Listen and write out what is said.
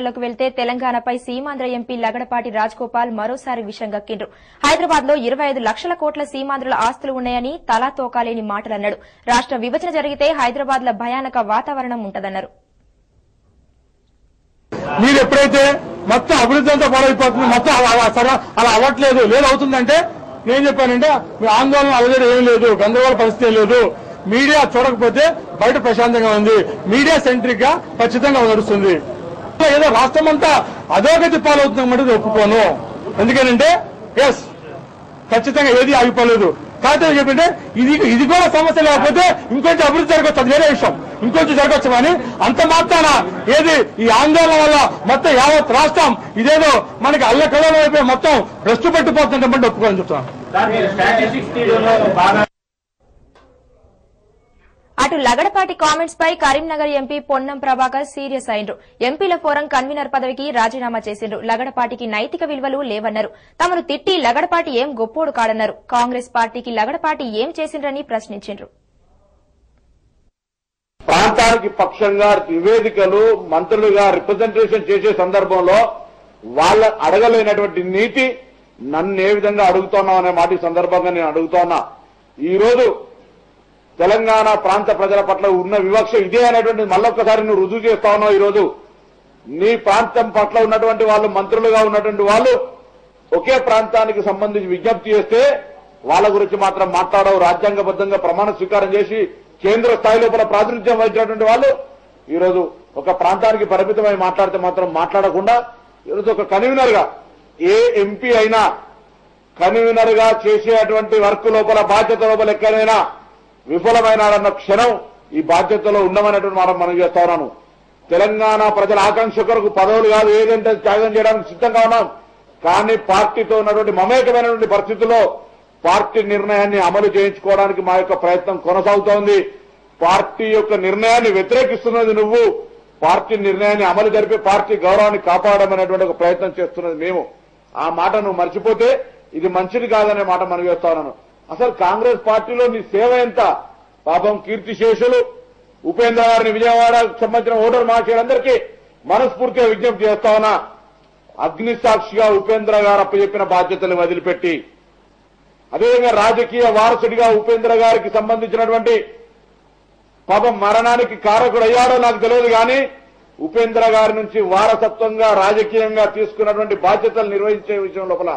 లోకి వెళ్తే తెలంగాణపై సీమాంధ్ర ఎంపీ లగడపాటి రాజగోపాల్ మరోసారి విషం గక్కిండ్రు. హైదరాబాద్ లో 25 లక్షల కోట్ల సీమాంధ్రుల ఆస్తులు ఉన్నాయని తలా తోకాలేని మాటలన్నాడు. రాష్ట్ర విభజన జరిగితే హైదరాబాద్ లో భయానక వాతావరణం ఉంటదన్నారు. మీరు ఎప్పుడైతే మొత్తం అభివృద్ధి అంతా పాడైపోతుంది, మొత్తం అలా అవ్వట్లేదు లేదు అవుతుందంటే నేను చెప్పానంటే మీ ఆందోళన అలజడి ఏం లేదు, గందరగోళ పరిస్థితి లేదు. మీడియా చూడకపోతే బయట ప్రశాంతంగా ఉంది, మీడియా సెంట్రిక్ గా ఖచ్చితంగా నడుస్తుంది. ఏదో రాష్ట్రం అంతా అధోగతి పాలవుతుందన్నమాట ఒప్పుకోను. ఎందుకంటే ఎస్ ఖచ్చితంగా ఏది ఆగిపోలేదు. కాకపోతే చెప్పంటే ఇది కూడా సమస్య లేకపోతే ఇంకొంచెం అభివృద్ధి జరగవచ్చు, అది వేరే విషయం, ఇంకొంచెం జరగచ్చు. కానీ అంత మాత్రాన ఏది ఈ ఆందోళన వల్ల మొత్తం యావత్ రాష్ట్రం ఇదేదో మనకి అల్లకల్లోలం అయిపోయి మొత్తం రెస్ట్ పెట్టిపోతుందంటే ఒప్పుకోని చెప్తాను. అటు లగడపాటి కామెంట్స్ పై కరీంనగర్ ఎంపీ పొన్నం ప్రభాకర్ సీరియస్ అయిండ్రు. ఎంపీల ఫోరం కన్వీనర్ పదవికి రాజీనామా చేసిండ్రు. లగడపాటికి నైతిక విలువలు లేవన్నారు. తమను తిట్టి లగడపాటి ఏం గొప్పోడు కాడన్నారు. కాంగ్రెస్ పార్టీకి లగడపాటి ఏం చేసిండ్రని ప్రశ్నించిండ్రు. ప్రాంతానికి పక్షంగా నివేదికలు మంత్రులుగా రిప్రజెంటేషన్ చేసే సందర్భంలో వాళ్ళ అడగలేనటువంటి నీతి నన్ను ఏ విధంగా అడుగుతున్నావు అనే మాట ఈ సందర్భంగా నేను అడుగుతున్నా. ఈ రోజు తెలంగాణ ప్రాంత ప్రజల పట్ల ఉన్న వివక్ష ఇదే అనేటువంటి మళ్ళొక్కసారి నువ్వు రుజువు చేస్తా ఉన్నావు. ఈ రోజు నీ ప్రాంతం పట్ల ఉన్నటువంటి వాళ్ళు మంత్రులుగా ఉన్నటువంటి వాళ్ళు ఒకే ప్రాంతానికి సంబంధించి విజ్ఞప్తి చేస్తే వాళ్ళ గురించి మాత్రం మాట్లాడవు. రాజ్యాంగబద్దంగా ప్రమాణ స్వీకారం చేసి కేంద్ర స్థాయి లోపల ప్రాతినిధ్యం వహించినటువంటి వాళ్ళు ఈరోజు ఒక ప్రాంతానికి పరిమితమై మాట్లాడితే మాత్రం మాట్లాడకుండా ఈరోజు ఒక కన్వీనర్ గా ఏ ఎంపీ అయినా కన్వీనర్ గా చేసేటువంటి వర్క్ లోపల బాధ్యత లోపల ఎక్కడైనా విఫలమైనాడన్న క్షణం ఈ బాధ్యతలో ఉండమనేటువంటి మనం చేస్తా ఉన్నాను. తెలంగాణ ప్రజల ఆకాంక్ష కొరకు పదవులు కాదు ఏదంటే త్యాగం చేయడానికి సిద్ధంగా ఉన్నాం. కానీ పార్టీతో ఉన్నటువంటి మమేకమైనటువంటి పరిస్థితుల్లో పార్టీ నిర్ణయాన్ని అమలు చేయించుకోవడానికి మా యొక్క ప్రయత్నం కొనసాగుతోంది. పార్టీ యొక్క నిర్ణయాన్ని వ్యతిరేకిస్తున్నది నువ్వు, పార్టీ నిర్ణయాన్ని అమలు జరిపి పార్టీ గౌరవాన్ని కాపాడమనేటువంటి ఒక ప్రయత్నం చేస్తున్నది మేము. ఆ మాట నువ్వు మర్చిపోతే ఇది మంచిది కాదనే మాట మనం చేస్తా ఉన్నాను. అసలు కాంగ్రెస్ పార్టీలో నీ సేవ ఎంత? పాపం కీర్తిశేషులు ఉపేంద్ర గారిని విజయవాడకు సంబంధించిన ఓటర్ మహాశయులందరికీ మనస్ఫూర్తిగా విజ్ఞప్తి చేస్తా ఉన్నా, అగ్నిసాక్షిగా ఉపేంద్ర గారు అప్పచెప్పిన బాధ్యతలు వదిలిపెట్టి అదేవిధంగా రాజకీయ వారసుడిగా ఉపేంద్ర గారికి సంబంధించినటువంటి పాపం మరణానికి కారకుడయ్యాడో నాకు తెలియదు కానీ ఉపేంద్ర గారి నుంచి వారసత్వంగా రాజకీయంగా తీసుకున్నటువంటి బాధ్యతలు నిర్వహించే విషయం లోపల